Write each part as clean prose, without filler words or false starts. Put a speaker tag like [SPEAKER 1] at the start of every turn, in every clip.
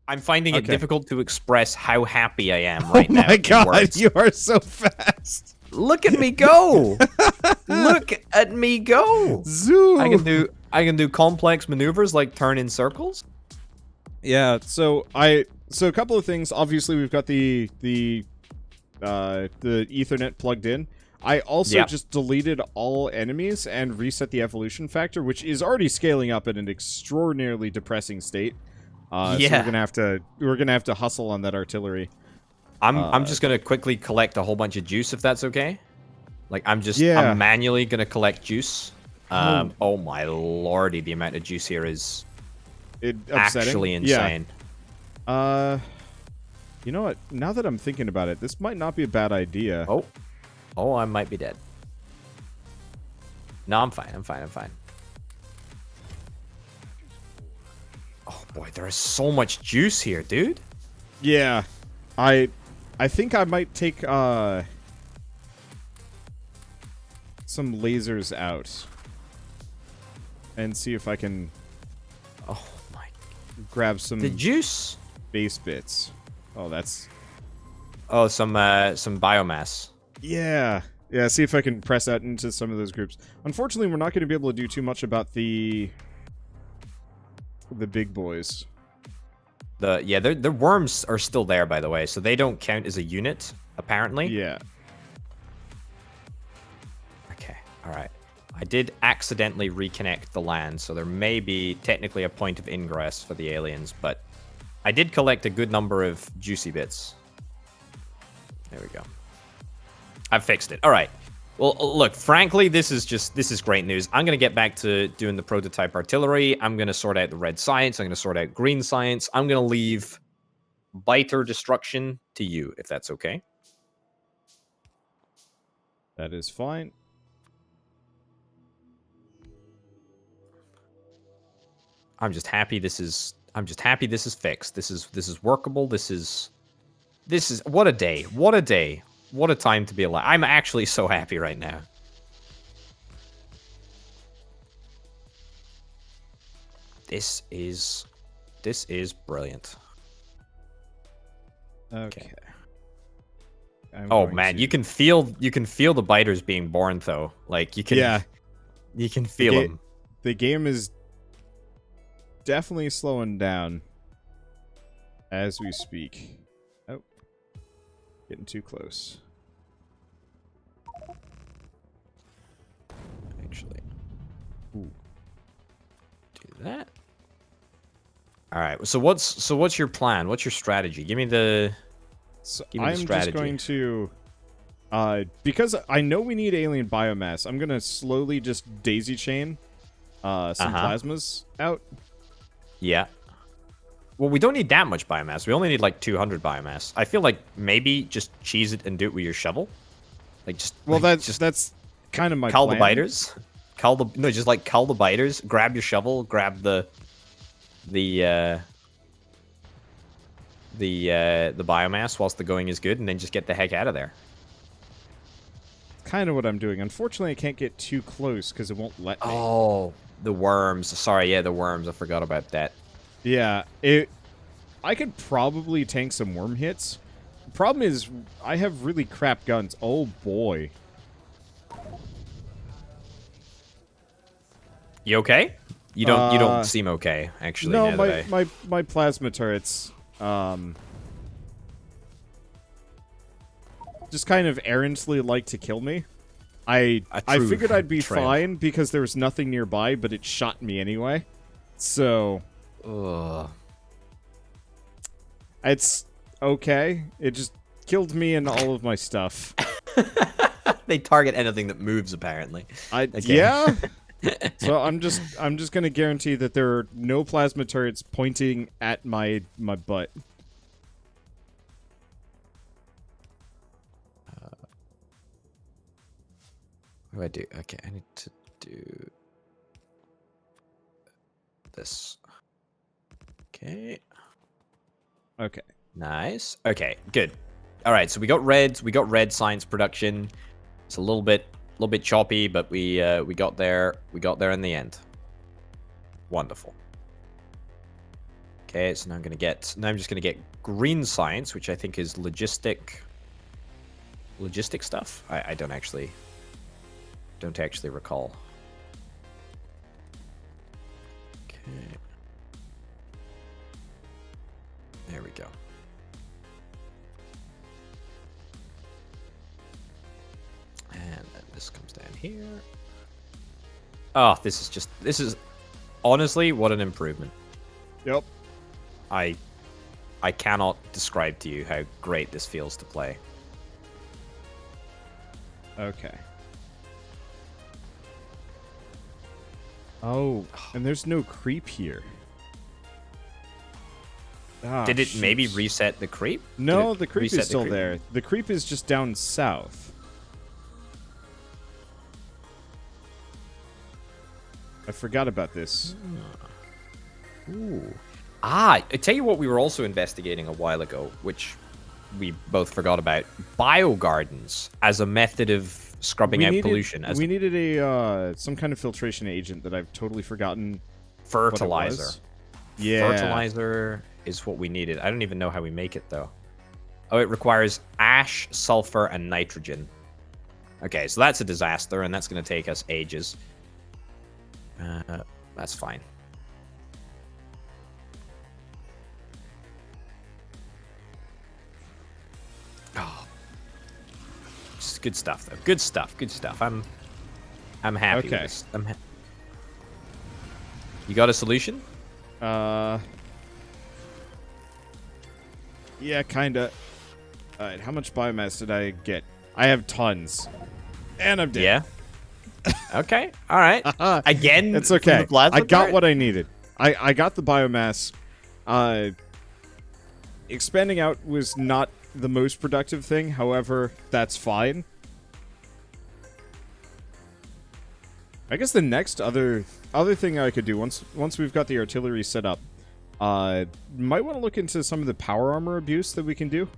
[SPEAKER 1] I'm finding it
[SPEAKER 2] Okay.
[SPEAKER 1] difficult to express how happy I am
[SPEAKER 2] Oh
[SPEAKER 1] right now.
[SPEAKER 2] my
[SPEAKER 1] in
[SPEAKER 2] god,
[SPEAKER 1] words.
[SPEAKER 2] you are so fast.
[SPEAKER 1] Look at me go! Look at me go!
[SPEAKER 2] Zoo.
[SPEAKER 1] I can do complex maneuvers like turn in circles.
[SPEAKER 2] Yeah, so a couple of things. Obviously, we've got the Ethernet plugged in. I also just deleted all enemies and reset the evolution factor, which is already scaling up at an extraordinarily depressing state. So we're gonna have to hustle on that artillery.
[SPEAKER 1] I'm just gonna quickly collect a whole bunch of juice if that's okay. Like I'm
[SPEAKER 2] Yeah.
[SPEAKER 1] manually gonna collect juice. Oh my lordy, the amount of juice here is
[SPEAKER 2] Upsetting.
[SPEAKER 1] actually insane.
[SPEAKER 2] Yeah. You know what? Now that I'm thinking about it, this might not be a bad idea.
[SPEAKER 1] Oh, I might be dead. No, I'm fine. I'm fine. Oh boy, there is so much juice here, dude.
[SPEAKER 2] Yeah. I think I might take some lasers out and see if I can grab some
[SPEAKER 1] the juice
[SPEAKER 2] base bits. Oh, that's
[SPEAKER 1] some biomass.
[SPEAKER 2] yeah. See if I can press out into some of those groups. Unfortunately, we're not going to be able to do too much about the big boys.
[SPEAKER 1] The worms are still there, by the way, so they don't count as a unit apparently.
[SPEAKER 2] Yeah.
[SPEAKER 1] Okay. All right. I did accidentally reconnect the land, so there may be technically a point of ingress for the aliens, but I did collect a good number of juicy bits. There we go. I've fixed it. All right. Well, look, frankly, this is great news. I'm going to get back to doing the prototype artillery. I'm going to sort out the red science. I'm going to sort out green science. I'm going to leave biter destruction to you, if that's okay.
[SPEAKER 2] That is fine.
[SPEAKER 1] I'm just happy this is fixed. This is workable. This is what a day. What a day. What a time to be alive. I'm actually so happy right now. This is brilliant.
[SPEAKER 2] Okay.
[SPEAKER 1] Oh man, you can feel the biters being born though. Like you can feel them.
[SPEAKER 2] The game is definitely slowing down as we speak. Oh. Getting too close.
[SPEAKER 1] Actually. Ooh. Do that. All right. So what's your plan? What's your strategy? Give me the strategy.
[SPEAKER 2] Just going to because I know we need alien biomass, I'm going to slowly just daisy chain some plasmas out.
[SPEAKER 1] Yeah. Well, we don't need that much biomass. We only need like 200 biomass. I feel like maybe just cheese it and do it with your shovel. Like just
[SPEAKER 2] that's kind of my
[SPEAKER 1] cull
[SPEAKER 2] plan.
[SPEAKER 1] the biters. Cull the biters. Grab your shovel. Grab the biomass whilst the going is good, and then just get the heck out of there.
[SPEAKER 2] Kind of what I'm doing. Unfortunately, I can't get too close because it won't let me.
[SPEAKER 1] Oh, the worms. Sorry, yeah, the worms. I forgot about that.
[SPEAKER 2] Yeah, I could probably tank some worm hits. The problem is I have really crap guns. Oh boy.
[SPEAKER 1] You okay? You don't seem okay, actually.
[SPEAKER 2] No,
[SPEAKER 1] now
[SPEAKER 2] my plasma turrets just kind of errantly like to kill me. I figured I'd be fine because there was nothing nearby, but it shot me anyway. So it's okay. It just killed me and all of my stuff.
[SPEAKER 1] They target anything that moves, apparently.
[SPEAKER 2] Yeah. So I'm just gonna guarantee that there are no plasma turrets pointing at my butt.
[SPEAKER 1] What do I do? Okay, I need to do this. Okay.
[SPEAKER 2] Okay.
[SPEAKER 1] Nice. Okay, good. All right, so we got red science production. It's a little bit choppy, but we got there. We got there in the end. Wonderful. Okay, so now I'm just gonna get green science, which I think is logistic stuff. I don't actually recall. Okay. There we go. And then this comes down here. Oh, this is honestly what an improvement.
[SPEAKER 2] Yep.
[SPEAKER 1] I cannot describe to you how great this feels to play.
[SPEAKER 2] Okay. Oh, and there's no creep here. Ah,
[SPEAKER 1] Did it
[SPEAKER 2] shoot.
[SPEAKER 1] maybe reset the creep?
[SPEAKER 2] No, the creep is still there. The creep is just down south. I forgot about this.
[SPEAKER 1] Ooh. I tell you what we were also investigating a while ago, which we both forgot about. Biogardens as a method of scrubbing out pollution.
[SPEAKER 2] We needed a some kind of filtration agent that I've totally forgotten.
[SPEAKER 1] Fertilizer.
[SPEAKER 2] Yeah.
[SPEAKER 1] Fertilizer is what we needed. I don't even know how we make it, though. Oh, it requires ash, sulfur, and nitrogen. Okay, so that's a disaster, and that's going to take us ages. That's fine. Oh. Just good stuff, though. Good stuff. Good stuff. I'm happy with this. You got a solution?
[SPEAKER 2] Yeah, kinda. Alright, how much biomass did I get? I have tons. And I'm dead.
[SPEAKER 1] Yeah. Okay. All right. Again,
[SPEAKER 2] it's okay. I got
[SPEAKER 1] part?
[SPEAKER 2] what I needed. I got the biomass. Expanding out was not the most productive thing. However, that's fine. I guess the next other thing I could do once we've got the artillery set up, might want to look into some of the power armor abuse that we can do.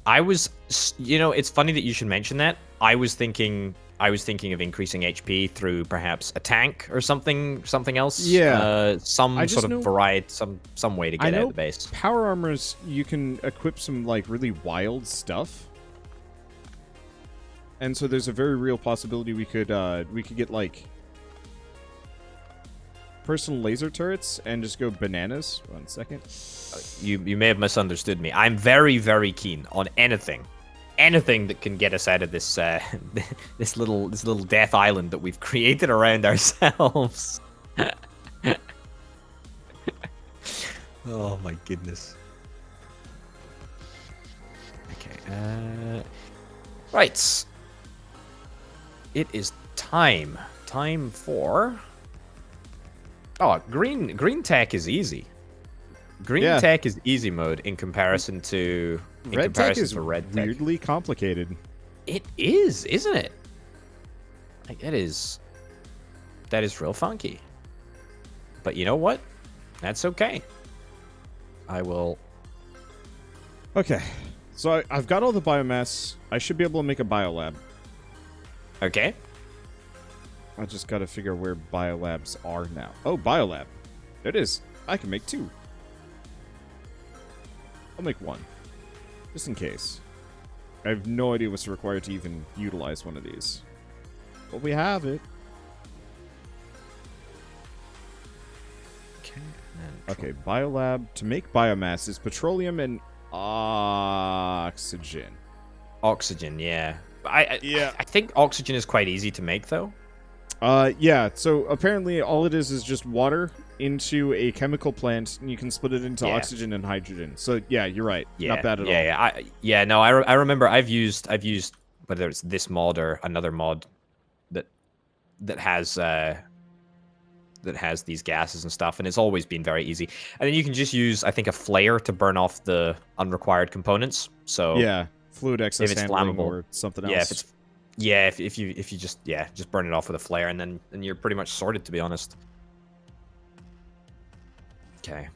[SPEAKER 1] I was, it's funny that you should mention that. I was thinking of increasing HP through perhaps a tank or something else.
[SPEAKER 2] Yeah.
[SPEAKER 1] Some sort of variety, some way to get out of the base.
[SPEAKER 2] Power armors, you can equip some like really wild stuff. And so there's a very real possibility we could get like personal laser turrets and just go bananas. 1 second.
[SPEAKER 1] You may have misunderstood me. I'm very, very keen on anything that can get us out of this this little death island that we've created around ourselves. Oh my goodness. Okay. Right. It is time for. Oh, green tech is easy. Green tech is easy mode in comparison to
[SPEAKER 2] red tech is
[SPEAKER 1] red tech.
[SPEAKER 2] Weirdly complicated.
[SPEAKER 1] It is, isn't it? Like that is real funky. But you know what? That's okay. I will.
[SPEAKER 2] Okay, so I've got all the biomass. I should be able to make a biolab.
[SPEAKER 1] Okay.
[SPEAKER 2] I just got to figure where biolabs are now. Oh, biolab. There it is. I can make 2. I'll make 1. Just in case. I have no idea what's required to even utilize one of these. But we have it. Okay, biolab. To make biomass is petroleum and oxygen.
[SPEAKER 1] Oxygen, yeah. I think oxygen is quite easy to make, though.
[SPEAKER 2] Yeah, so apparently all it is just water into a chemical plant, and you can split it into oxygen and hydrogen. So, yeah, you're right.
[SPEAKER 1] Yeah,
[SPEAKER 2] not bad at all.
[SPEAKER 1] Yeah, no, I remember I've used, whether it's this mod or another mod that has these gases and stuff, and it's always been very easy. And then you can just use, I think, a flare to burn off the unrequired components. So
[SPEAKER 2] yeah, fluid excess
[SPEAKER 1] if it's
[SPEAKER 2] handling
[SPEAKER 1] flammable
[SPEAKER 2] or something else.
[SPEAKER 1] If you just burn it off with a flare, and then you're pretty much sorted, to be honest. Okay.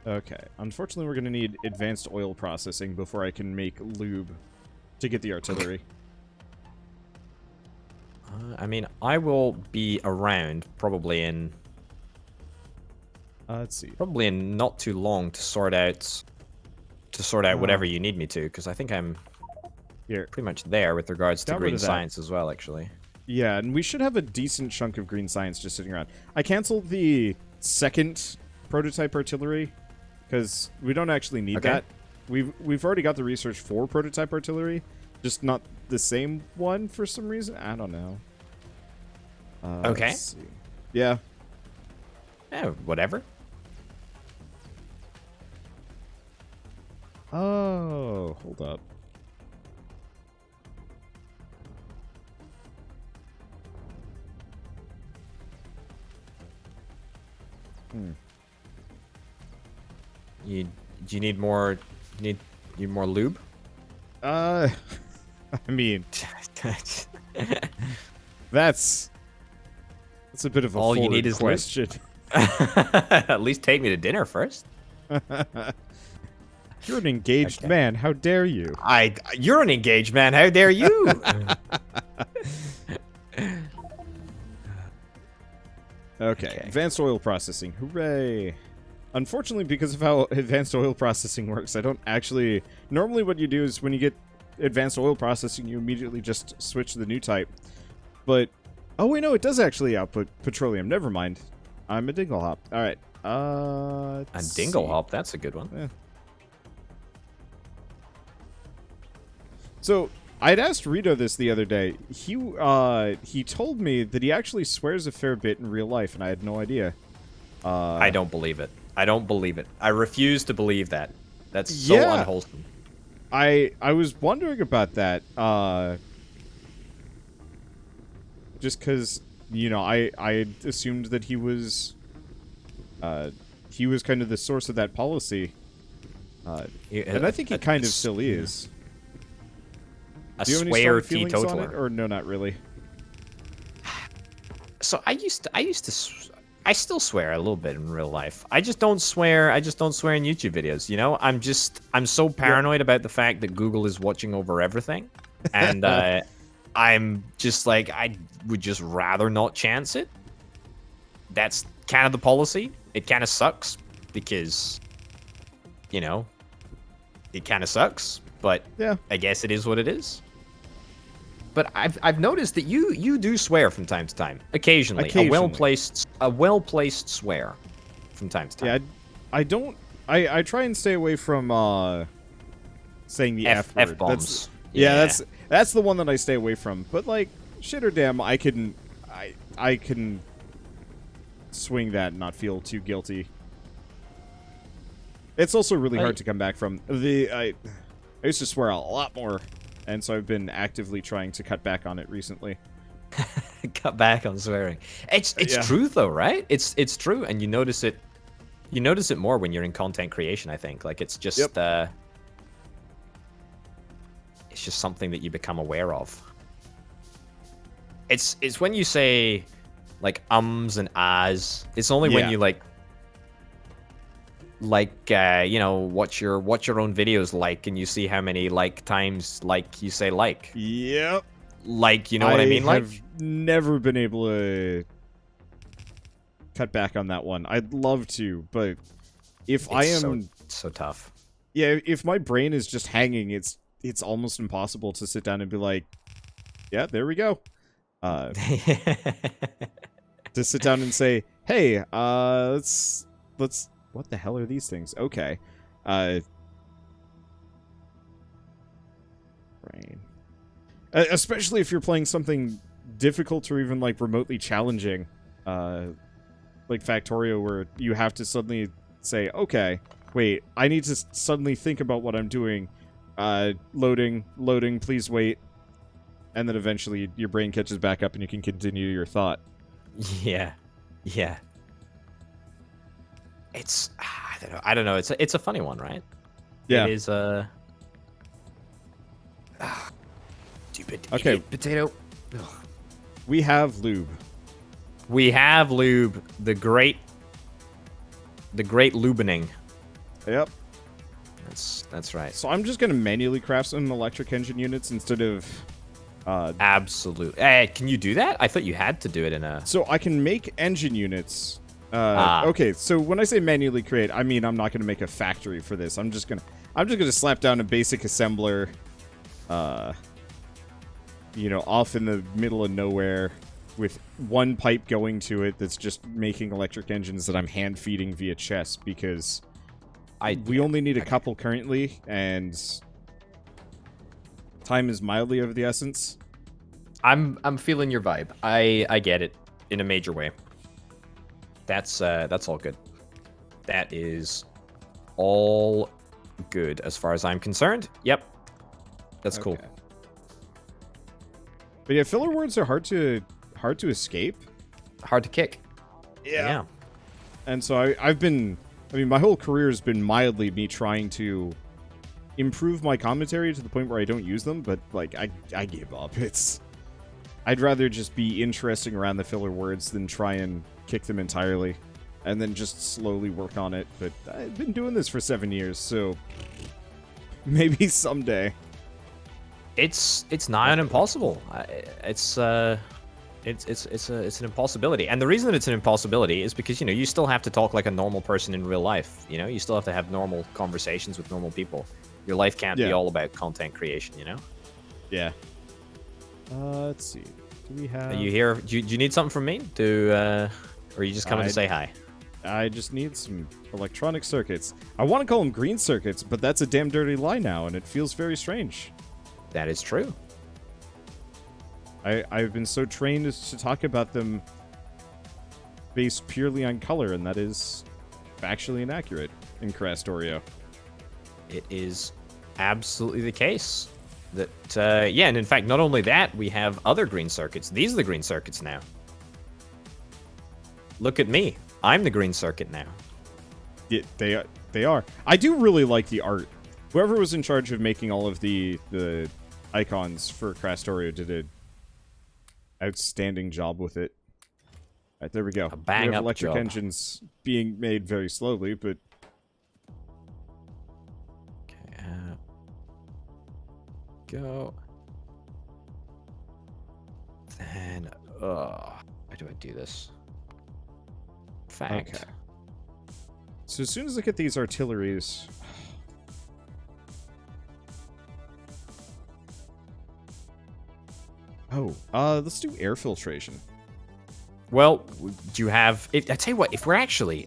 [SPEAKER 2] Okay. Unfortunately, we're going to need advanced oil processing before I can make lube to get the artillery.
[SPEAKER 1] I mean, I will be around probably in
[SPEAKER 2] Let's see.
[SPEAKER 1] Probably in not too long to sort out whatever you need me to, because I think I'm
[SPEAKER 2] here
[SPEAKER 1] pretty much there with regards to
[SPEAKER 2] got rid
[SPEAKER 1] green
[SPEAKER 2] of that.
[SPEAKER 1] science as well, actually.
[SPEAKER 2] Yeah, and we should have a decent chunk of green science just sitting around. I canceled the second prototype artillery because we don't actually need that. We've already got the research for prototype artillery, just not the same one for some reason. I don't know.
[SPEAKER 1] Okay.
[SPEAKER 2] Let's see. Yeah.
[SPEAKER 1] Yeah, whatever.
[SPEAKER 2] Oh, hold up.
[SPEAKER 1] Do you need more? You need more lube?
[SPEAKER 2] I mean, that's a bit of a
[SPEAKER 1] all you need is
[SPEAKER 2] question.
[SPEAKER 1] At least take me to dinner first.
[SPEAKER 2] You're an engaged man. How dare you?
[SPEAKER 1] You're an engaged man. How dare you?
[SPEAKER 2] Okay. Advanced oil processing. Hooray. Unfortunately, because of how advanced oil processing works, I don't actually... Normally what you do is when you get advanced oil processing, you immediately just switch to the new type. But... Oh, wait, no, it does actually output petroleum. Never mind. I'm a dinglehop. Alright.
[SPEAKER 1] A dinglehop? That's a good one.
[SPEAKER 2] Yeah. So, I'd asked Rito this the other day. He told me that he actually swears a fair bit in real life, and I had no idea.
[SPEAKER 1] I don't believe it. I don't believe it. I refuse to believe that. That's so unwholesome.
[SPEAKER 2] I was wondering about that. Just because, you know, I assumed that he was kind of the source of that policy. And I think he kind of still is.
[SPEAKER 1] A
[SPEAKER 2] Do you have any
[SPEAKER 1] swear
[SPEAKER 2] strong feelings on it,
[SPEAKER 1] teetotaler.
[SPEAKER 2] or no, not really?
[SPEAKER 1] So I still swear a little bit in real life. I just don't swear in YouTube videos, you know? I'm so paranoid about the fact that Google is watching over everything. And I'm just like, I would just rather not chance it. That's kind of the policy. It kind of sucks because, you know, it kind of sucks, but
[SPEAKER 2] Yeah.
[SPEAKER 1] I guess it is what it is. But I've noticed that you do swear from time to time. Occasionally. A well placed swear from time to time.
[SPEAKER 2] Yeah, I don't. I try and stay away from saying the F word.
[SPEAKER 1] F-bombs.
[SPEAKER 2] That's the one that I stay away from. But like shit or damn, I can swing that and not feel too guilty. It's also really hard to come back from. I used to swear a lot more. And so I've been actively trying to cut back on it recently.
[SPEAKER 1] Cut back on swearing. It's true though, right? It's true, and you notice it more when you're in content creation, I think. Like it's just it's just something that you become aware of. It's when you say like ums and ahs. It's only when you you know, watch your own videos and you see how many times you say like.
[SPEAKER 2] Yep.
[SPEAKER 1] Like, you know what I mean? Like,
[SPEAKER 2] I've never been able to cut back on that one. I'd love to, but if I am
[SPEAKER 1] so tough.
[SPEAKER 2] Yeah, if my brain is just hanging, it's almost impossible to sit down and be like, yeah, there we go. To sit down and say, hey, let's what the hell are these things? Okay. Brain. Especially if you're playing something difficult or even like remotely challenging, like Factorio, where you have to suddenly say, okay, wait, I need to suddenly think about what I'm doing. Loading, please wait. And then eventually your brain catches back up and you can continue your thought.
[SPEAKER 1] Yeah. It's I don't know. It's a funny one, right?
[SPEAKER 2] Yeah.
[SPEAKER 1] It is a stupid idiot potato. Ugh.
[SPEAKER 2] We have lube.
[SPEAKER 1] We have lube. The great lubening.
[SPEAKER 2] Yep.
[SPEAKER 1] That's right.
[SPEAKER 2] So I'm just gonna manually craft some electric engine units instead of.
[SPEAKER 1] Absolutely. Can you do that? I thought you had to do it in a.
[SPEAKER 2] So I can make engine units. Okay, so when I say manually create, I mean I'm not going to make a factory for this. I'm just gonna slap down a basic assembler, you know, off in the middle of nowhere with one pipe going to it that's just making electric engines that I'm hand feeding via chest because we only need a couple currently, and time is mildly of the essence.
[SPEAKER 1] I'm feeling your vibe. I get it in a major way. That's all good. That is all good as far as I'm concerned. Yep. That's cool.
[SPEAKER 2] But yeah, filler words are hard to escape.
[SPEAKER 1] Hard to kick.
[SPEAKER 2] Yeah. And so I mean, my whole career has been mildly me trying to improve my commentary to the point where I don't use them, but like I gave up. I'd rather just be interesting around the filler words than try and kick them entirely, and then just slowly work on it. But I've been doing this for 7 years, so maybe someday.
[SPEAKER 1] It's nigh on impossible. It's an impossibility, and the reason that it's an impossibility is because you still have to talk like a normal person in real life. You still have to have normal conversations with normal people. Your life can't be all about content creation.
[SPEAKER 2] Yeah. Let's see. Do we have?
[SPEAKER 1] Are you here? Do you need something from me? Or are you just coming to say hi?
[SPEAKER 2] I just need some electronic circuits. I want to call them green circuits, but that's a damn dirty lie now, and it feels very strange.
[SPEAKER 1] That is true.
[SPEAKER 2] I've been so trained as to talk about them based purely on color, and that is factually inaccurate in Krastorio.
[SPEAKER 1] It is absolutely the case. That yeah, and in fact, not only that, we have other green circuits. These are the green circuits now. Look at me. I'm the green circuit now.
[SPEAKER 2] Yeah, they are. I do really like the art. Whoever was in charge of making all of the icons for Krastorio did an outstanding job with it. All right, there we go.
[SPEAKER 1] A bang up
[SPEAKER 2] electric
[SPEAKER 1] job.
[SPEAKER 2] engines being made very slowly, but
[SPEAKER 1] go. Then, how do I do this? Fact.
[SPEAKER 2] Okay. So as soon as I get these artilleries... let's do air filtration.
[SPEAKER 1] Well, do you have... I tell you what, if we're actually,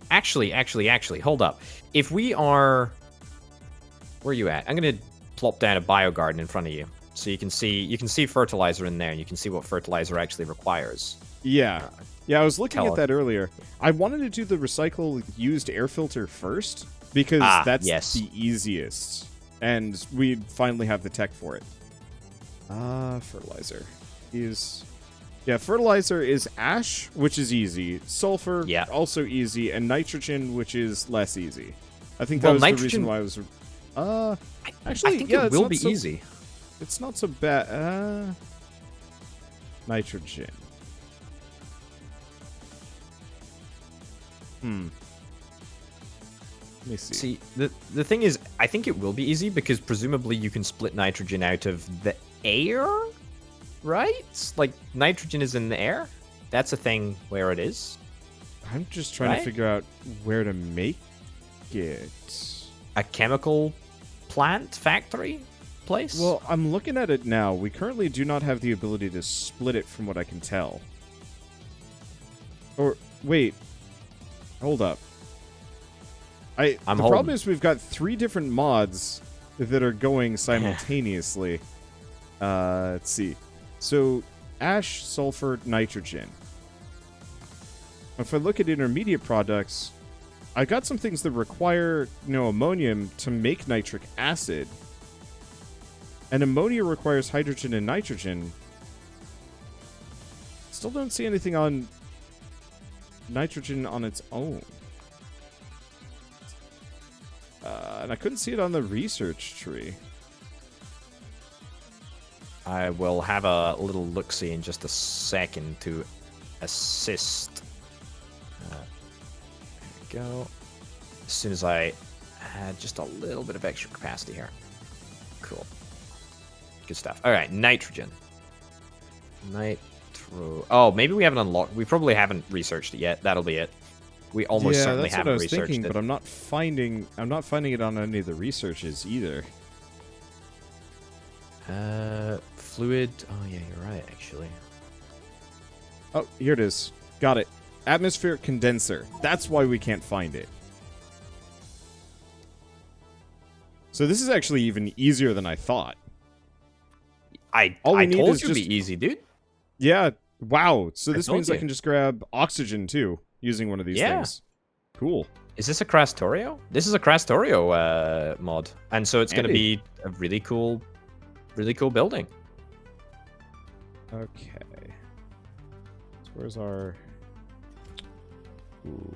[SPEAKER 1] hold up. If we are... Where are you at? I'm going to plop down a biogarden in front of you. So you can see fertilizer in there, and you can see what fertilizer actually requires.
[SPEAKER 2] Yeah. Yeah, I was looking at that earlier. I wanted to do the recycle used air filter first, because that's the easiest. And we finally have the tech for it. Fertilizer is... Yeah, fertilizer is ash, which is easy. Sulfur, also easy. And nitrogen, which is less easy. I think that was the reason why I was... actually,
[SPEAKER 1] I think it will be easy.
[SPEAKER 2] It's not so bad. Nitrogen. Let me see.
[SPEAKER 1] See, the thing is, I think it will be easy because presumably you can split nitrogen out of the air, right? Like, nitrogen is in the air. That's a thing where it is.
[SPEAKER 2] I'm just trying to figure out where to make it.
[SPEAKER 1] A chemical plant factory place?
[SPEAKER 2] Well, I'm looking at it now. We currently do not have the ability to split it from what I can tell. Or, wait. Hold up. The problem is we've got 3 different mods that are going simultaneously. Let's see. So, ash, sulfur, nitrogen. If I look at intermediate products, I got some things that require, ammonium to make nitric acid. And ammonia requires hydrogen and nitrogen. Still don't see anything on nitrogen on its own. And I couldn't see it on the research tree.
[SPEAKER 1] I will have a little look-see in just a second to assist. There we go. As soon as I had just a little bit of extra capacity here. Cool. Good stuff. All right, nitrogen. Oh, maybe we haven't unlocked. We probably haven't researched it yet. That'll be it. We almost certainly
[SPEAKER 2] that's what I
[SPEAKER 1] haven't
[SPEAKER 2] was
[SPEAKER 1] researched
[SPEAKER 2] thinking,
[SPEAKER 1] it.
[SPEAKER 2] but I'm not finding it on any of the researches either.
[SPEAKER 1] Fluid. Oh yeah, you're right. Actually.
[SPEAKER 2] Oh, here it is. Got it. Atmospheric condenser. That's why we can't find it. So this is actually even easier than I thought.
[SPEAKER 1] I
[SPEAKER 2] need
[SPEAKER 1] told
[SPEAKER 2] is
[SPEAKER 1] you it'd
[SPEAKER 2] just-
[SPEAKER 1] be easy, dude.
[SPEAKER 2] Yeah. Wow. So
[SPEAKER 1] I
[SPEAKER 2] this
[SPEAKER 1] told
[SPEAKER 2] means I
[SPEAKER 1] you.
[SPEAKER 2] can just grab oxygen too using one of these
[SPEAKER 1] Yeah.
[SPEAKER 2] things. Cool.
[SPEAKER 1] Is this a Krastorio? This is a Krastorio mod, and so it's going to
[SPEAKER 2] Handy.
[SPEAKER 1] be a really cool building.
[SPEAKER 2] Okay. So where's our... Ooh.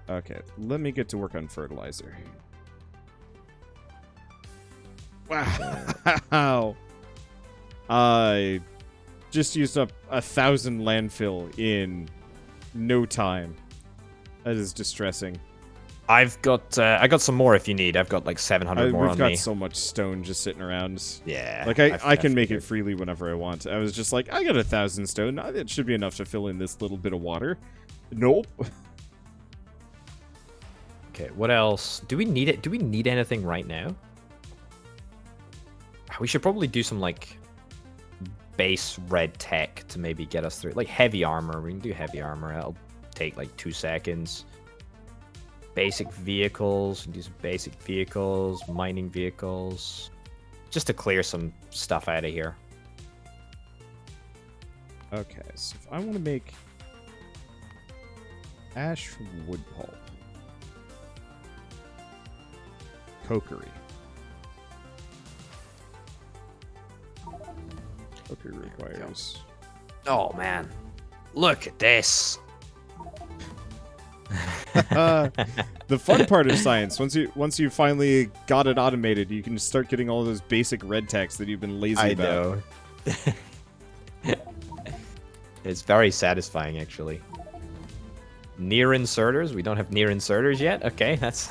[SPEAKER 2] Okay, let me get to work on fertilizer. Wow. I just used up 1,000 landfill in no time. That is distressing.
[SPEAKER 1] I've got I got some more if you need. I've got like 700 more
[SPEAKER 2] We've
[SPEAKER 1] on
[SPEAKER 2] got
[SPEAKER 1] me.
[SPEAKER 2] so much stone just sitting around.
[SPEAKER 1] Yeah.
[SPEAKER 2] Like, I can make it
[SPEAKER 1] figured.
[SPEAKER 2] freely whenever I want. I was just like, I got 1,000 stone. It should be enough to fill in this little bit of water. Nope.
[SPEAKER 1] Okay, what else? Do we need it? Do we need anything right now? We should probably do some like base red tech to maybe get us through. Like heavy armor. We can do heavy armor. That'll take like 2 seconds. Basic vehicles. Do some basic vehicles. Mining vehicles. Just to clear some stuff out of here.
[SPEAKER 2] Okay, so if I want to make ash from wood pulp. Cokery. Cokery requires...
[SPEAKER 1] Oh man. Look at this.
[SPEAKER 2] The fun part of science, once you finally got it automated, you can start getting all those basic red text that you've been lazy about.
[SPEAKER 1] know. It's very satisfying, actually. Near inserters? We don't have near inserters yet? Okay, that's...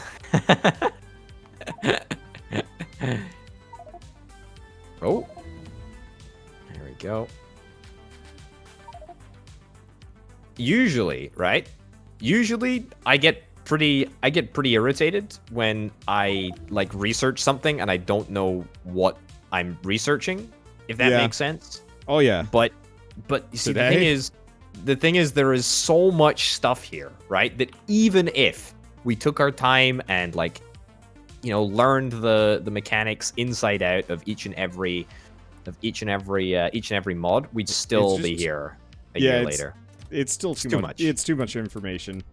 [SPEAKER 1] Oh. There we go. Usually, right? Usually, I get pretty irritated when I like research something and I don't know what I'm researching, if that
[SPEAKER 2] Yeah.
[SPEAKER 1] makes sense.
[SPEAKER 2] Oh yeah.
[SPEAKER 1] But you see,
[SPEAKER 2] Today?
[SPEAKER 1] the thing is there is so much stuff here, right? That even if we took our time and like, you know, learned the mechanics inside out of each and every mod, we'd still be
[SPEAKER 2] just-
[SPEAKER 1] here a
[SPEAKER 2] yeah,
[SPEAKER 1] year
[SPEAKER 2] it's-
[SPEAKER 1] later.
[SPEAKER 2] It's still
[SPEAKER 1] It's
[SPEAKER 2] too
[SPEAKER 1] too
[SPEAKER 2] much.
[SPEAKER 1] much.
[SPEAKER 2] It's too much information.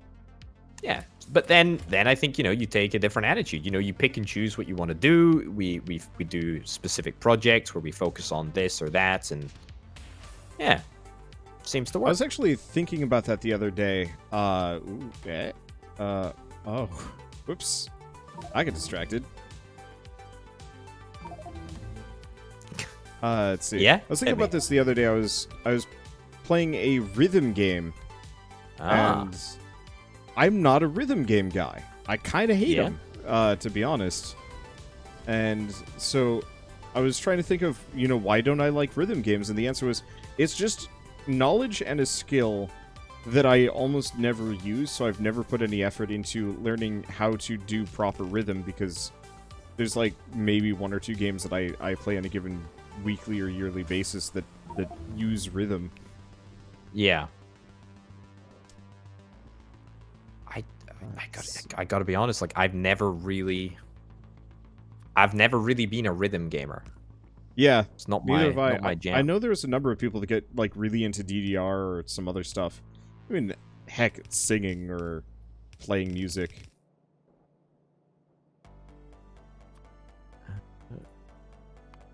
[SPEAKER 1] Yeah, but then I think, you know, you take a different attitude. You know, you pick and choose what you want to do. We do specific projects where we focus on this or that, and yeah, seems to
[SPEAKER 2] I
[SPEAKER 1] work.
[SPEAKER 2] was actually thinking about that the other day. Oh, whoops. I get distracted. Let's see.
[SPEAKER 1] Yeah?
[SPEAKER 2] I was thinking
[SPEAKER 1] Hit me.
[SPEAKER 2] about this the other day. I was playing a rhythm game, and I'm not a rhythm game guy. I kind of hate
[SPEAKER 1] Yeah?
[SPEAKER 2] them, to be honest. And so I was trying to think of, you know, why don't I like rhythm games? And the answer was, it's just knowledge and a skill that I almost never use, so I've never put any effort into learning how to do proper rhythm, because there's like maybe 1 or 2 games that I play on a given weekly or yearly basis that use rhythm.
[SPEAKER 1] Yeah. I gotta be honest. Like I've never really been a rhythm gamer.
[SPEAKER 2] Yeah,
[SPEAKER 1] It's not
[SPEAKER 2] neither have
[SPEAKER 1] not my jam.
[SPEAKER 2] I know there's a number of people that get like really into DDR or some other stuff. I mean, heck, singing or playing music.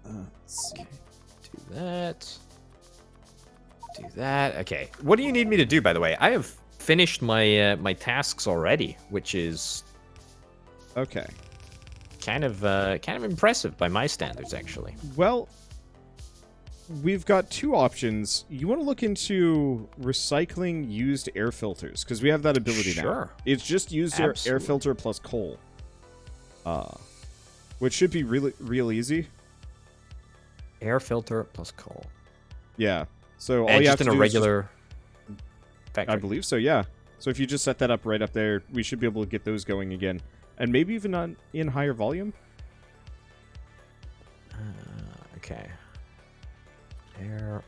[SPEAKER 2] Let's see.
[SPEAKER 1] Do that. Do that. Okay. What do you need me to do, by the way? I have finished my my tasks already, which is
[SPEAKER 2] Okay.
[SPEAKER 1] kind of impressive by my standards, actually.
[SPEAKER 2] Well, we've got 2 options. You want to look into recycling used air filters, because we have that ability now.
[SPEAKER 1] Sure.
[SPEAKER 2] It's just used air
[SPEAKER 1] Absolutely.
[SPEAKER 2] filter plus coal. Which should be real easy.
[SPEAKER 1] Air filter plus coal.
[SPEAKER 2] Yeah. So all
[SPEAKER 1] And
[SPEAKER 2] you have
[SPEAKER 1] just
[SPEAKER 2] to
[SPEAKER 1] in a
[SPEAKER 2] do
[SPEAKER 1] regular
[SPEAKER 2] is
[SPEAKER 1] factory.
[SPEAKER 2] I believe so, yeah. So if you just set that up right up there, we should be able to get those going again. And maybe even in higher volume?
[SPEAKER 1] Okay. Air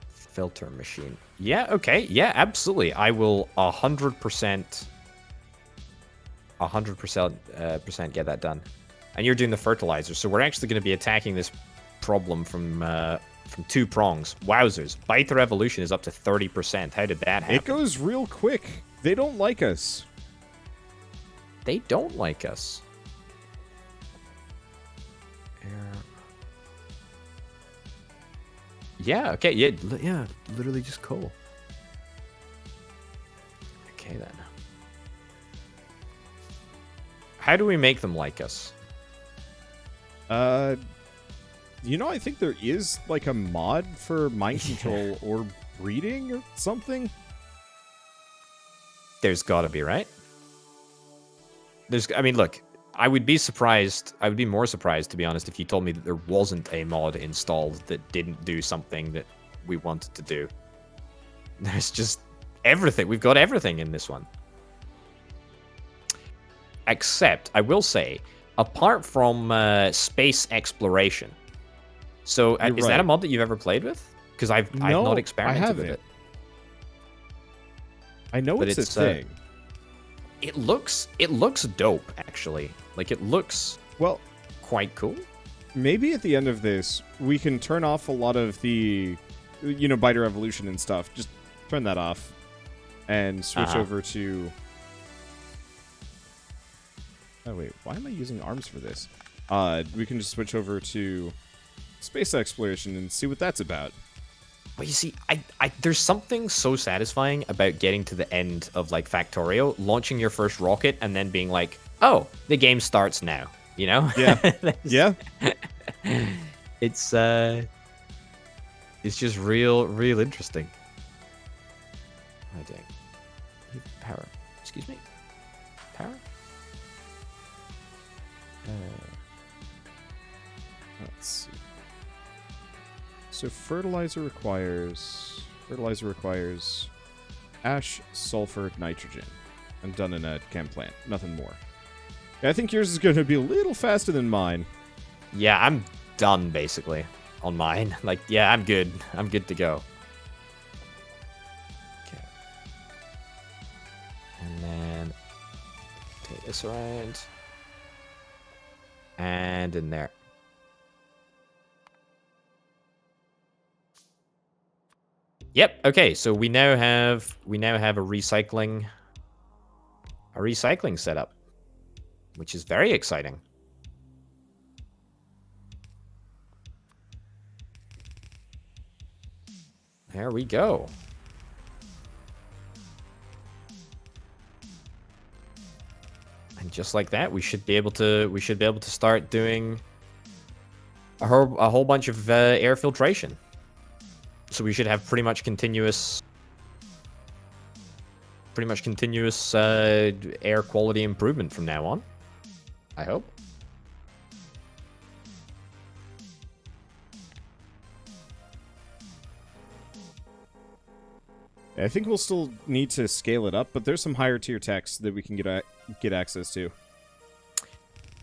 [SPEAKER 1] filter machine. Yeah, okay. Yeah, absolutely. I will 100% percent get that done. And you're doing the fertilizer, so we're actually going to be attacking this problem from 2 prongs. Wowzers. Bite Revolution is up to 30%. How did that happen?
[SPEAKER 2] It goes real quick. They don't like us.
[SPEAKER 1] They don't like us. Yeah, okay, yeah, literally just coal. Okay, then. How do we make them like us?
[SPEAKER 2] You know, I think there is, like, a mod for mind control or breeding or something.
[SPEAKER 1] There's gotta be, right? I mean, look, I would be more surprised, to be honest, if you told me that there wasn't a mod installed that didn't do something that we wanted to do. There's just everything. We've got everything in this one. Except, I will say, apart from space exploration. So, is that a mod that you've ever played with? Because I've not experimented with it.
[SPEAKER 2] I know but it's a thing.
[SPEAKER 1] It looks dope, actually. Like, it looks quite cool.
[SPEAKER 2] Maybe at the end of this, we can turn off a lot of the, Biter Evolution and stuff. Just turn that off and switch over to... Oh, wait. Why am I using arms for this? We can just switch over to space exploration and see what that's about.
[SPEAKER 1] Well, you see, there's something so satisfying about getting to the end of, like, Factorio, launching your first rocket, and then being like, oh, the game starts now, you know?
[SPEAKER 2] Yeah. Yeah.
[SPEAKER 1] It's just real interesting. Oh, dang. Power. Excuse me? Power?
[SPEAKER 2] Let's see. So fertilizer requires ash, sulfur, nitrogen. I'm done in a chem plant. Nothing more. Yeah, I think yours is going to be a little faster than mine.
[SPEAKER 1] Yeah, I'm done, basically, on mine. Like, yeah, I'm good. I'm good to go. Okay. And then take this around. And in there. Yep. Okay. So we now have a recycling setup, which is very exciting. There we go. And just like that, we should be able to start doing a whole bunch of air filtration. So we should have pretty much continuous air quality improvement from now on. I hope.
[SPEAKER 2] I think we'll still need to scale it up, but there's some higher tier techs that we can get access to.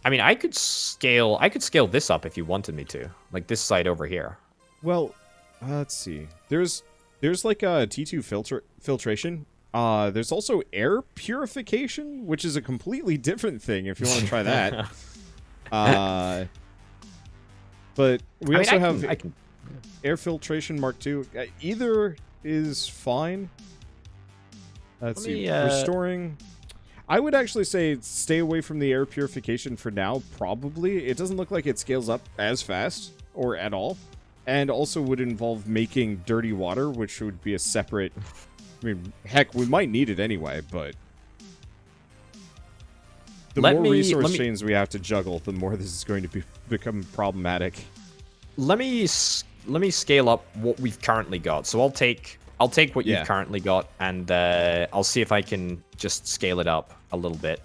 [SPEAKER 1] I mean, I could scale this up if you wanted me to, like this side over here.
[SPEAKER 2] Well, let's see. There's like a T2 filtration. There's also air purification, which is a completely different thing if you want to try that. But we also have air filtration Mark II. Either is fine. Let's see. Restoring. I would actually say stay away from the air purification for now, probably. It doesn't look like it scales up as fast or at all. And also would involve making dirty water, which would be a separate... I mean, heck, we might need it anyway, but... The more resource chains we have to juggle, the more this is going to become problematic.
[SPEAKER 1] Let me scale up what we've currently got. So I'll take what you've currently got, and I'll see if I can just scale it up a little bit.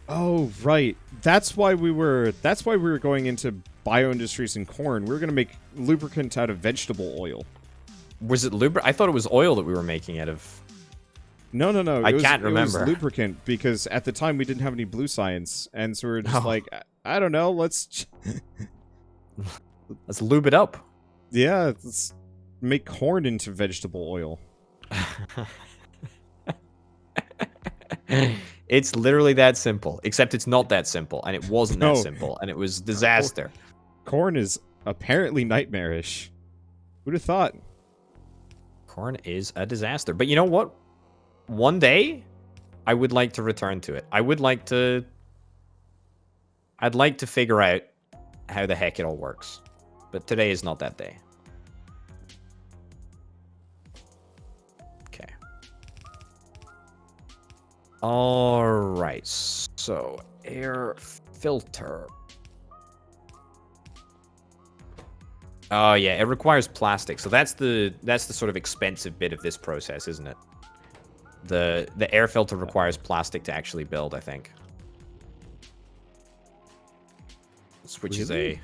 [SPEAKER 2] Oh, right. That's why we were going into bioindustries and corn, we were going to make lubricant out of vegetable oil.
[SPEAKER 1] Was it lubricant? I thought it was oil that we were making out of.
[SPEAKER 2] No.
[SPEAKER 1] I can't remember.
[SPEAKER 2] It was lubricant because at the time we didn't have any blue science, and so we were just like, I don't know, let's
[SPEAKER 1] lube it up.
[SPEAKER 2] Yeah, let's make corn into vegetable oil.
[SPEAKER 1] It's literally that simple, except it's not that simple, and it wasn't that simple, and it was disaster.
[SPEAKER 2] Corn is apparently nightmarish. Who'd have thought?
[SPEAKER 1] Corn is a disaster. But you know what? One day, I would like to return to it. I'd like to figure out how the heck it all works. But today is not that day. Okay. Alright, so air filter. Oh yeah, it requires plastic. So that's the sort of expensive bit of this process, isn't it? The air filter requires plastic to actually build, I think. Which is a...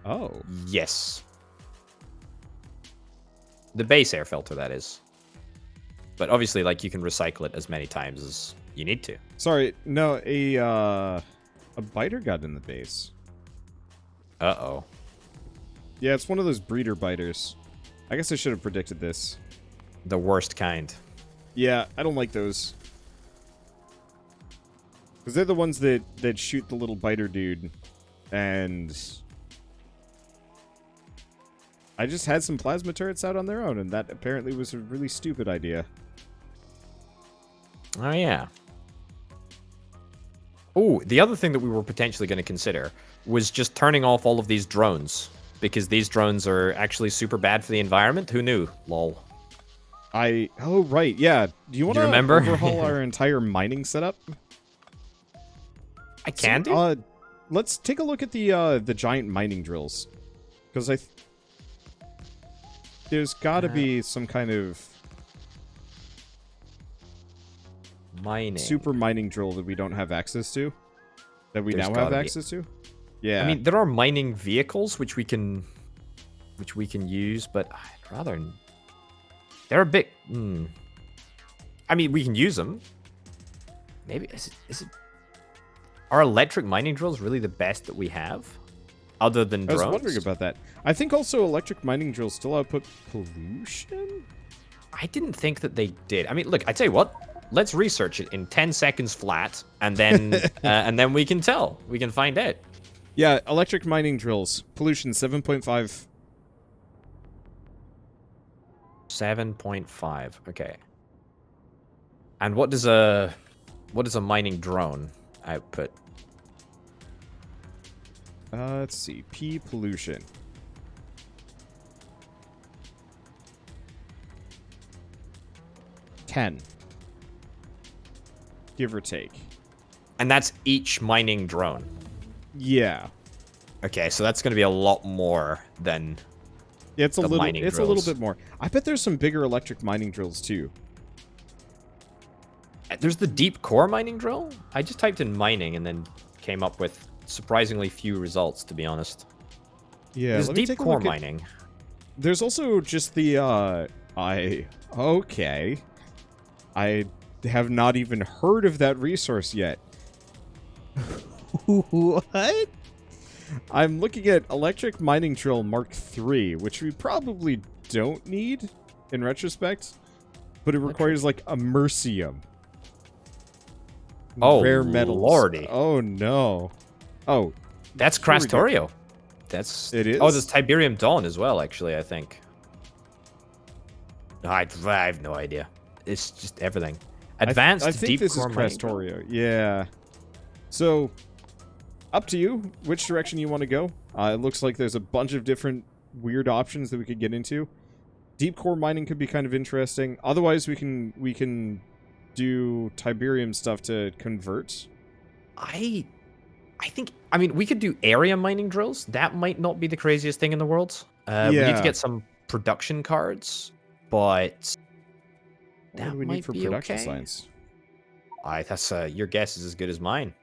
[SPEAKER 2] Oh.
[SPEAKER 1] Yes. The base air filter, that is. But obviously, like, you can recycle it as many times as you need to.
[SPEAKER 2] Sorry, no, a biter got in the base.
[SPEAKER 1] Uh-oh.
[SPEAKER 2] Yeah, it's one of those breeder biters. I guess I should have predicted this.
[SPEAKER 1] The worst kind.
[SPEAKER 2] Yeah, I don't like those. Because they're the ones that shoot the little biter dude. And I just had some plasma turrets out on their own, and that apparently was a really stupid idea.
[SPEAKER 1] Oh, yeah. Oh, the other thing that we were potentially going to consider was just turning off all of these drones. Because these drones are actually super bad for the environment. Who knew? Lol.
[SPEAKER 2] Oh, right, yeah. Do you want to overhaul our entire mining setup?
[SPEAKER 1] I can do?
[SPEAKER 2] Let's take a look at the giant mining drills. Because there's got to be some kind of
[SPEAKER 1] mining.
[SPEAKER 2] Super mining drill that we don't have access to. That we now have access to. Yeah.
[SPEAKER 1] I mean, there are mining vehicles which we can use, but I'd rather. They're a bit. I mean, we can use them. Maybe is it? Are electric mining drills really the best that we have, other than drones?
[SPEAKER 2] I was wondering about that. I think also electric mining drills still output pollution.
[SPEAKER 1] I didn't think that they did. I mean, look, I tell you what. Let's research it in 10 seconds flat, and then we can tell. We can find out.
[SPEAKER 2] Yeah, electric mining drills. Pollution 7.5.
[SPEAKER 1] 7.5. Okay. And what does a mining drone output?
[SPEAKER 2] Let's see. P pollution. 10. Give or take.
[SPEAKER 1] And that's each mining drone.
[SPEAKER 2] Yeah.
[SPEAKER 1] Okay, so that's going to be a lot more than
[SPEAKER 2] it's a little bit more. I bet there's some bigger electric mining drills too.
[SPEAKER 1] There's the deep core mining drill. I just typed in mining and then came up with surprisingly few results, to be honest.
[SPEAKER 2] Yeah,
[SPEAKER 1] there's deep core mining.
[SPEAKER 2] There's also just the okay. I have not even heard of that resource yet. What? I'm looking at electric mining drill Mark III, which we probably don't need in retrospect, but it requires like a mercium.
[SPEAKER 1] Oh,
[SPEAKER 2] rare metals.
[SPEAKER 1] Lordy.
[SPEAKER 2] Oh no. Oh,
[SPEAKER 1] that's Krastorio.
[SPEAKER 2] It is.
[SPEAKER 1] Oh, there's Tiberium Dawn as well. Actually, I think. I have no idea. It's just everything. Advanced
[SPEAKER 2] I think
[SPEAKER 1] deep
[SPEAKER 2] this
[SPEAKER 1] core
[SPEAKER 2] is Krastorio. Yeah. So, up to you which direction you want to go. It looks like there's a bunch of different weird options that we could get into. Deep core mining could be kind of interesting. Otherwise, we can do Tiberium stuff to convert.
[SPEAKER 1] I mean, we could do area mining drills. That might not be the craziest thing in the world. We need to get some production cards, but
[SPEAKER 2] what do we need for production science?
[SPEAKER 1] That's your guess is as good as mine.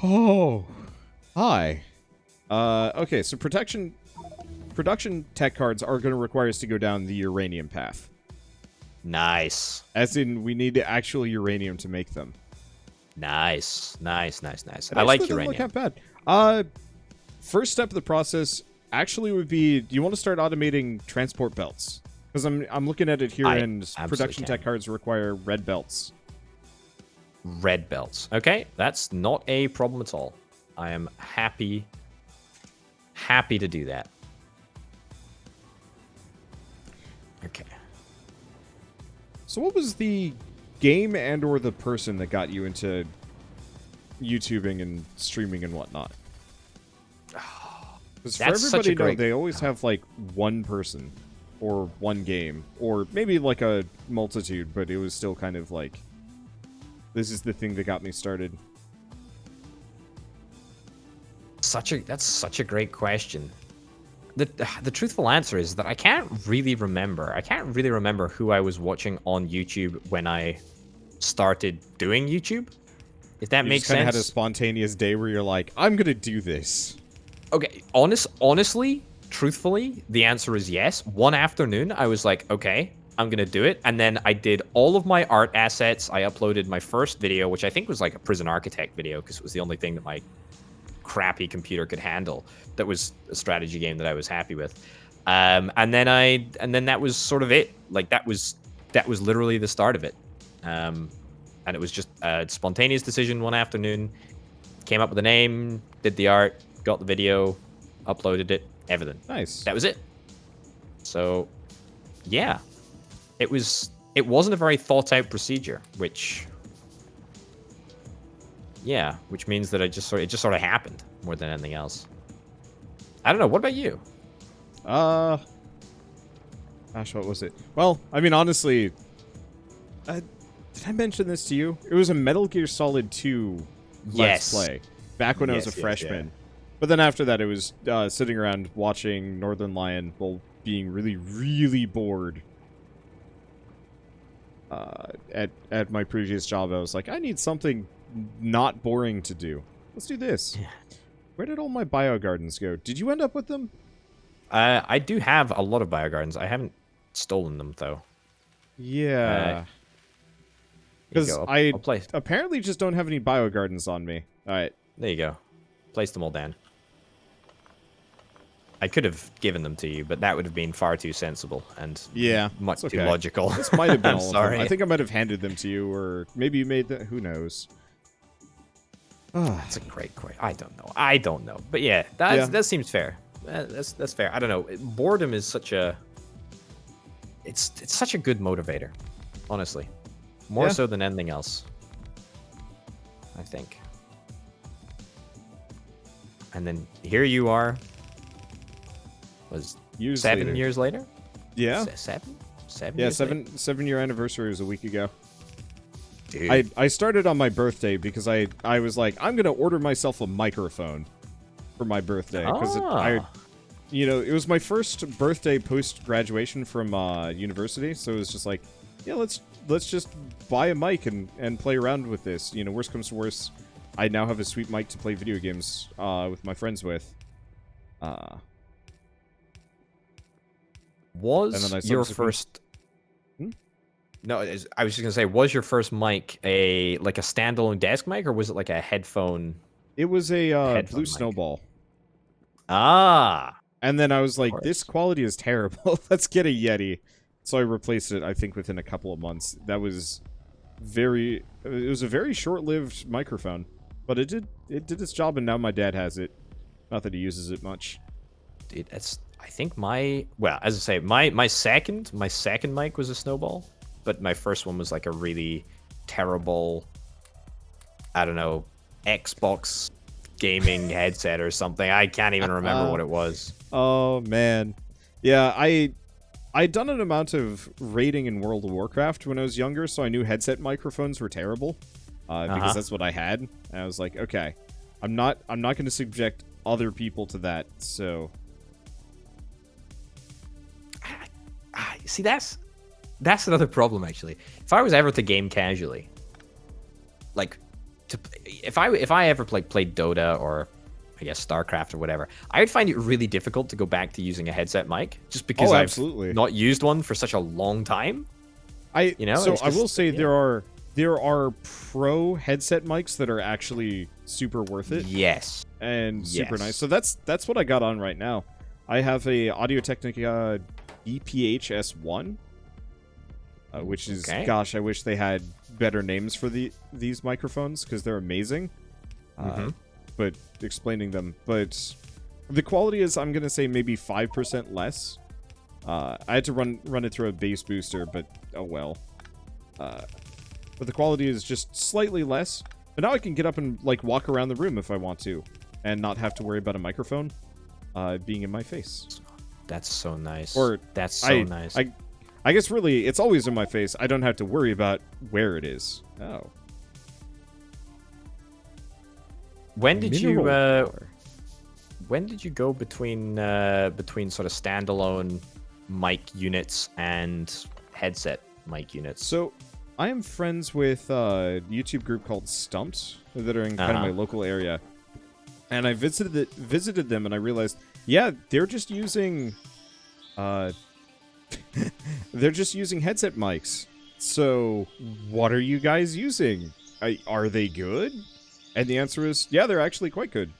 [SPEAKER 2] Oh, Hi. Okay, so production tech cards are going to require us to go down the uranium path.
[SPEAKER 1] Nice.
[SPEAKER 2] As in, we need actual uranium to make them.
[SPEAKER 1] Nice. I like uranium.
[SPEAKER 2] Look how bad. First step of the process actually would be, do you want to start automating transport belts? Because I'm looking at it here, and production tech cards require red belts.
[SPEAKER 1] Red belts. Okay, that's not a problem at all. I am happy to do that. Okay.
[SPEAKER 2] So what was the game and or the person that got you into YouTubing and streaming and whatnot? Because for everybody, they always have like one person or one game or maybe like a multitude, but it was still kind of like, this is the thing that got me started.
[SPEAKER 1] That's such a great question. The truthful answer is that I can't really remember. I can't really remember who I was watching on YouTube when I started doing YouTube. If that makes sense. You kind of had
[SPEAKER 2] a spontaneous day where you're like, I'm gonna do this.
[SPEAKER 1] Okay, honestly, truthfully, the answer is yes. One afternoon, I was like, okay, I'm gonna do it. And then I did all of my art assets. I uploaded my first video, which I think was like a prison architect video, because it was the only thing that my crappy computer could handle. That was a strategy game that I was happy with. And then that was sort of it. Like that was literally the start of it. And it was just a spontaneous decision one afternoon. Came up with a name, did the art, got the video, uploaded it, everything.
[SPEAKER 2] Nice.
[SPEAKER 1] That was it. So, yeah. It wasn't a very thought out procedure, which means that it just sort of happened more than anything else. I don't know. What about you?
[SPEAKER 2] Gosh, what was it? Well, I mean, honestly, did I mention this to you? It was a Metal Gear Solid 2 Let's Play back when I was a freshman. But then after that, it was sitting around watching Northern Lion while being really, really bored. At my previous job, I was like, I need something not boring to do. Let's do this. Yeah. Where did all my biogardens go? Did you end up with them?
[SPEAKER 1] I do have a lot of biogardens. I haven't stolen them, though.
[SPEAKER 2] Yeah. Because I apparently just don't have any biogardens on me. All right.
[SPEAKER 1] There you go. Place them all down. I could have given them to you, but that would have been far too sensible and much too logical.
[SPEAKER 2] This might have been all
[SPEAKER 1] sorry.
[SPEAKER 2] Of them. I think I might have handed them to you, or maybe you made them. Who knows?
[SPEAKER 1] That's a great question. I don't know. But yeah, that seems fair. That's fair. I don't know. Boredom is such a... It's such a good motivator, honestly. More so than anything else, I think. And then here you are. Was
[SPEAKER 2] years
[SPEAKER 1] 7
[SPEAKER 2] later.
[SPEAKER 1] Years later?
[SPEAKER 2] Yeah.
[SPEAKER 1] 7? 7
[SPEAKER 2] Yeah,
[SPEAKER 1] years later?
[SPEAKER 2] 7-year anniversary was a week ago.
[SPEAKER 1] Dude.
[SPEAKER 2] I started on my birthday because I was like, I'm gonna order myself a microphone for my birthday because it was my first birthday post graduation from university, so it was just like, yeah, let's just buy a mic and play around with this. You know, worst comes to worst, I now have a sweet mic to play video games with my friends with.
[SPEAKER 1] Was your first? No, I was just gonna say, was your first mic a standalone desk mic, or was it like a headphone?
[SPEAKER 2] It was a Blue
[SPEAKER 1] mic.
[SPEAKER 2] Snowball.
[SPEAKER 1] Ah.
[SPEAKER 2] And then I was like, this quality is terrible. Let's get a Yeti. So I replaced it, I think, within a couple of months. That was it was a very short-lived microphone, but it did its job, and now my dad has it. Not that he uses it much.
[SPEAKER 1] Dude, I think as I say, my second mic was a Snowball, but my first one was like a really terrible, I don't know, Xbox gaming headset or something. I can't even remember what it was.
[SPEAKER 2] Oh man. Yeah, I'd done an amount of raiding in World of Warcraft when I was younger, so I knew headset microphones were terrible. Because that's what I had. And I was like, okay, I'm not going to subject other people to that. So,
[SPEAKER 1] see, that's another problem actually. If I was ever to game casually, like, if I ever played Dota or I guess StarCraft or whatever, I would find it really difficult to go back to using a headset mic just because I've not used one for such a long time.
[SPEAKER 2] I will say there are pro headset mics that are actually super worth it.
[SPEAKER 1] Yes.
[SPEAKER 2] And super nice. So that's what I got on right now. I have a Audio-Technica EPH S1, which is, gosh, I wish they had better names for these microphones because they're amazing. But explaining them. But the quality is, I'm going to say, maybe 5% less. I had to run it through a bass booster, but oh well. But the quality is just slightly less. But now I can get up and like walk around the room if I want to, and not have to worry about a microphone being in my face.
[SPEAKER 1] That's so nice.
[SPEAKER 2] Or
[SPEAKER 1] that's so nice.
[SPEAKER 2] I guess really it's always in my face. I don't have to worry about where it is. Oh.
[SPEAKER 1] When did you go between sort of standalone mic units and headset mic units?
[SPEAKER 2] So I am friends with a YouTube group called Stumped that are in kind of my local area. And I visited them and I realized, yeah, they're just using headset mics. So what are you guys using? Are they good? And the answer is, yeah, they're actually quite good.